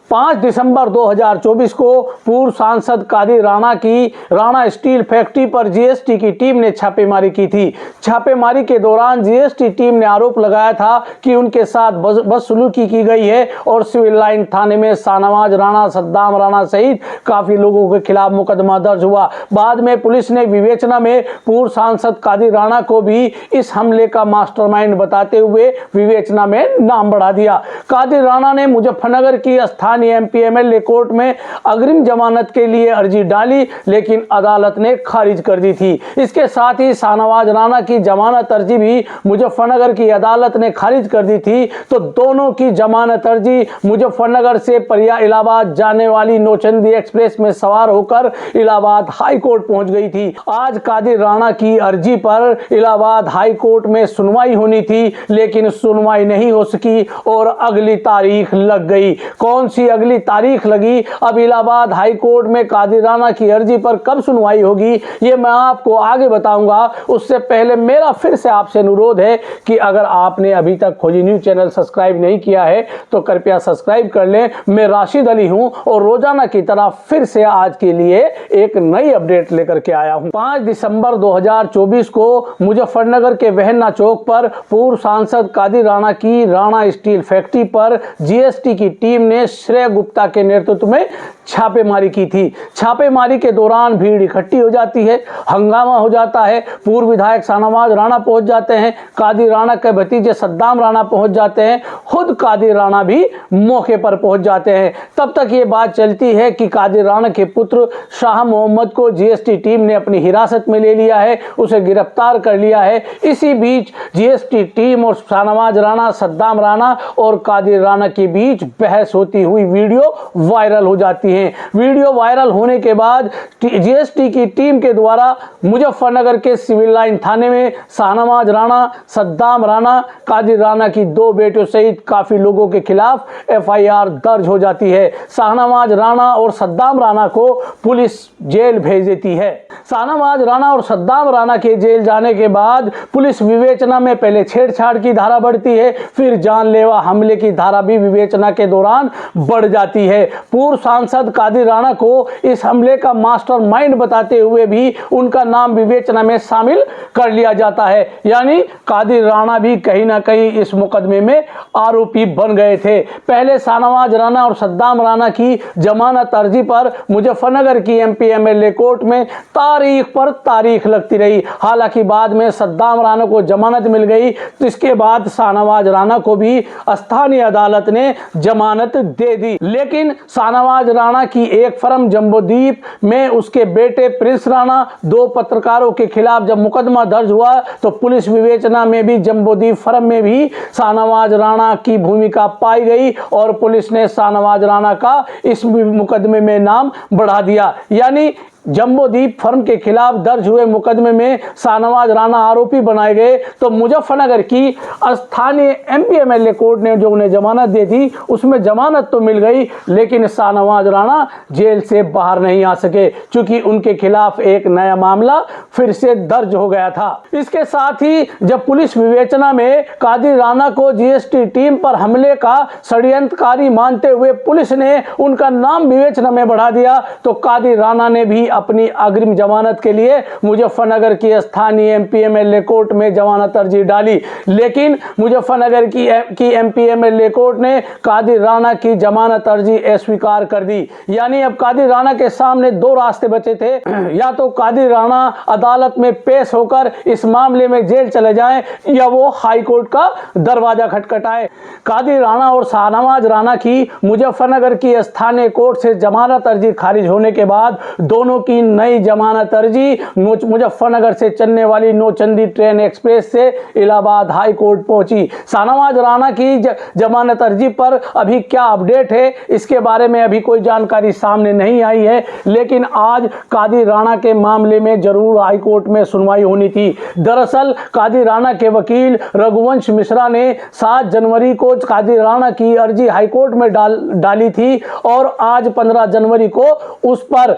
5 दिसंबर 2024 को पूर्व सांसद कादिर राणा की राणा स्टील फैक्ट्री पर जीएसटी की टीम ने छापेमारी की थी। छापेमारी के दौरान जीएसटी टीम ने आरोप लगाया था कि उनके साथ बदसलूकी की गई है और सिविल लाइन थाने में शाहनवाज राणा, सद्दाम राणा सहित काफी लोगों के खिलाफ मुकदमा दर्ज हुआ। बाद में पुलिस ने विवेचना में पूर्व सांसद कादिर राणा को भी इस हमले का मास्टरमाइंड बताते हुए विवेचना में नाम बढ़ा दिया। कादिर राणा ने मुजफ्फरनगर की स्थानीय एमपी एमएलए कोर्ट में अग्रिम जमानत के लिए अर्जी डाली, लेकिन अदालत ने खारिज कर दी थी। इसके साथ ही शाहनवाज राणा की जमानत अर्जी भी मुजफ्फरनगर की अदालत ने खारिज कर दी थी। तो दोनों की जमानत अर्जी मुजफ्फरनगर से परिया इलाहाबाद जाने वाली नौचंदी एक्सप्रेस में सवार होकर इलाहाबाद हाई कोर्ट पहुंच गई थी। आज कादिर राणा की अर्जी पर इलाहाबाद हाई कोर्ट में सुनवाई होनी थी, लेकिन सुनवाई नहीं हो सकी और अगली तारीख लग गई। कौन सी अगली तारीख लगी, अब इलाहाबाद हाई कोर्ट में कादिर राणा की अर्जी पर कब सुनवाई होगी, ये मैं आपको आगे बताऊंगा। उससे पहले मेरा फिर से आपसे अनुरोध है कि अगर आपने अभी तक खोजी न्यूज चैनल सब्सक्राइब नहीं किया है तो कृपया सब्सक्राइब कर लें। मैं राशिद अली हूं और रोजाना की तरह फिर से आज के लिए एक नई अपडेट लेकर के आया हूं। 5 दिसंबर 2024 को मुजफ्फरनगर के वहन्ना चौक पर पूर्व सांसद कादिर राणा की राणा स्टील फैक्ट्री पर जीएसटी की टीम ने श्रेय गुप्ता के नेतृत्व में छापेमारी की थी। छापेमारी के दौरान भीड़ इकट्ठी हो जाती है, हंगामा हो जाता है। पूर्व विधायक शाहनवाज राणा पहुंच जाते हैं, कादिर राणा के भतीजे सद्दाम राणा पहुंच जाते हैं, खुद कादिर राणा भी मौके पर पहुंच जाते हैं। तब तक ये बात चलती है कि कादिर राणा के पुत्र शाह मोहम्मद को जीएसटी टीम ने अपनी हिरासत में ले लिया है, उसे गिरफ्तार कर लिया है। इसी बीच जीएसटी टीम और शाहनवाज राणा, सद्दाम राणा और कादिर राणा के बीच बहस होती हुई वीडियो वायरल हो जाती है। वीडियो वायरल होने के बाद जीएसटी की टीम के द्वारा मुजफ्फरनगर के सिविल लाइन थाने में शाहनवाज राणा, सद्दाम राणा, कादिर राणा की 2 बेटियों सहित काफी लोगों के खिलाफ एफआईआर दर्ज हो जाती है। शाहनवाज राणा और सद्दाम राणा को पुलिस जेल भेज देती है। शाहनवाज राणा और सद्दाम राणा के जेल जाने के बाद पुलिस विवेचना में पहले छेड़छाड़ की धारा बढ़ती है, फिर जानलेवा हमले की धारा भी विवेचना के दौरान बढ़ जाती है। पूर्व सांसद कादिर राणा को इस हमले का मास्टरमाइंड बताते हुए भी उनका नाम विवेचना में शामिल कर लिया जाता है। यानी कादिर राणा भी कहीं ना कहीं इस मुकदमे में आरोपी बन गए थे। पहले शाहनवाज राणा और सद्दाम राणा की जमानत अर्जी पर मुजफ्फरनगर की एमपी एमएलए कोर्ट में तारीख पर तारीख लगती रही। हालांकि बाद में सद्दाम राणा को जमानत मिल गई, तो इसके बाद शाहनवाज राणा को भी स्थानीय अदालत ने जमानत दे दी। लेकिन शाहनवाज राणा की एक फर्म जंबोदीप में उसके बेटे प्रिंस राणा, 2 पत्रकारों के खिलाफ जब मुकदमा दर्ज हुआ तो पुलिस विवेचना में भी जंबोदीप फर्म में भी शाहनवाज राणा की भूमिका पाई गई और पुलिस ने शाहनवाज राणा का इस मुकदमे में नाम बढ़ा दिया। यानी जंबोदीप फर्म के खिलाफ दर्ज हुए मुकदमे में शाहनवाज राणा आरोपी बनाए गए, तो मुजफ्फरनगर की स्थानीय एमपी एमएलए कोर्ट ने जो उन्हें जमानत दी थी उसमें जमानत तो मिल गई, लेकिन शाहनवाज राणा जेल से बाहर नहीं आ सके, क्योंकि उनके खिलाफ एक नया मामला फिर से दर्ज हो गया था। इसके साथ ही जब पुलिस विवेचना में कादिर राणा को जीएसटी टीम पर हमले का षड्यंत्रकारी मानते हुए पुलिस ने उनका नाम विवेचना में बढ़ा दिया, तो कादिर राणा ने भी अपनी अग्रिम जमानत के लिए मुजफ्फरनगर की स्थानीय एमपी एमएलए कोर्ट में जमानत अर्जी डाली। लेकिन मुजफ्फरनगर की एमपी एमएलए कोर्ट ने कादिर राणा की जमानत अर्जी अस्वीकार कर दी। यानी अब कादिर राणा के सामने 2 रास्ते बचे थे, या तो कादिर राणा अदालत में पेश होकर इस मामले में जेल चले जाएं, या वो हाई कोर्ट का दरवाजा खटखटाए। कादिर राणा और शाहनवाज राणा की मुजफ्फरनगर की स्थानीय कोर्ट से जमानत अर्जी खारिज होने के बाद दोनों की नई जमानत अर्जी मुजफ्फरनगर से चलने वाली नौचंदी ट्रेन एक्सप्रेस से इलाहाबाद हाई कोर्ट पहुंची। शाहनवाज राणा की जमानत अर्जी पर अभी क्या अपडेट है, इसके बारे में अभी कोई जानकारी सामने नहीं आई है, लेकिन आज कादिर राणा के मामले में जरूर हाई कोर्ट में सुनवाई होनी थी। दरअसल कादिर राणा के वकील रघुवंश मिश्रा ने 7 जनवरी को कादिर राणा की अर्जी हाई कोर्ट में डाली थी और आज 15 जनवरी को उस पर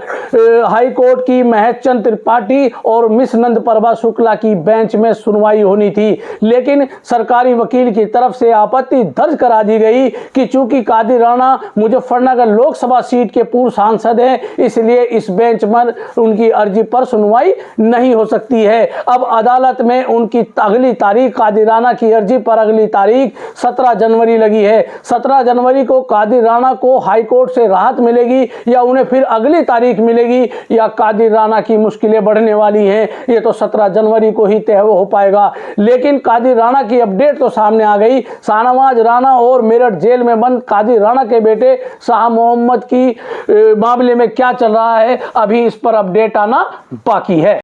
हाई कोर्ट की महेशचंद त्रिपाठी और मिस नंदप्रभा शुक्ला की बेंच में सुनवाई होनी थी, लेकिन सरकारी वकील की तरफ से आपत्ति दर्ज करा दी गई कि चूंकि कादिर राणा मुजफ्फरनगर लोकसभा सीट के पूर्व सांसद हैं, इसलिए इस बेंच पर उनकी अर्जी पर सुनवाई नहीं हो सकती है। अब अदालत में उनकी अगली तारीख, कादिर राणा की अर्जी पर अगली तारीख 17 जनवरी लगी है। 17 जनवरी को कादिर राणा को हाई कोर्ट से राहत मिलेगी या उन्हें फिर अगली तारीख मिलेगी, या कादिर राणा की मुश्किलें बढ़ने वाली हैं, ये तो 17 जनवरी को ही तय हो पाएगा। लेकिन कादिर राणा की अपडेट तो सामने आ गई। शाहनवाज राणा और मेरठ जेल में बंद कादिर राणा के बेटे शाह मोहम्मद की मामले में क्या चल रहा है, अभी इस पर अपडेट आना बाकी है।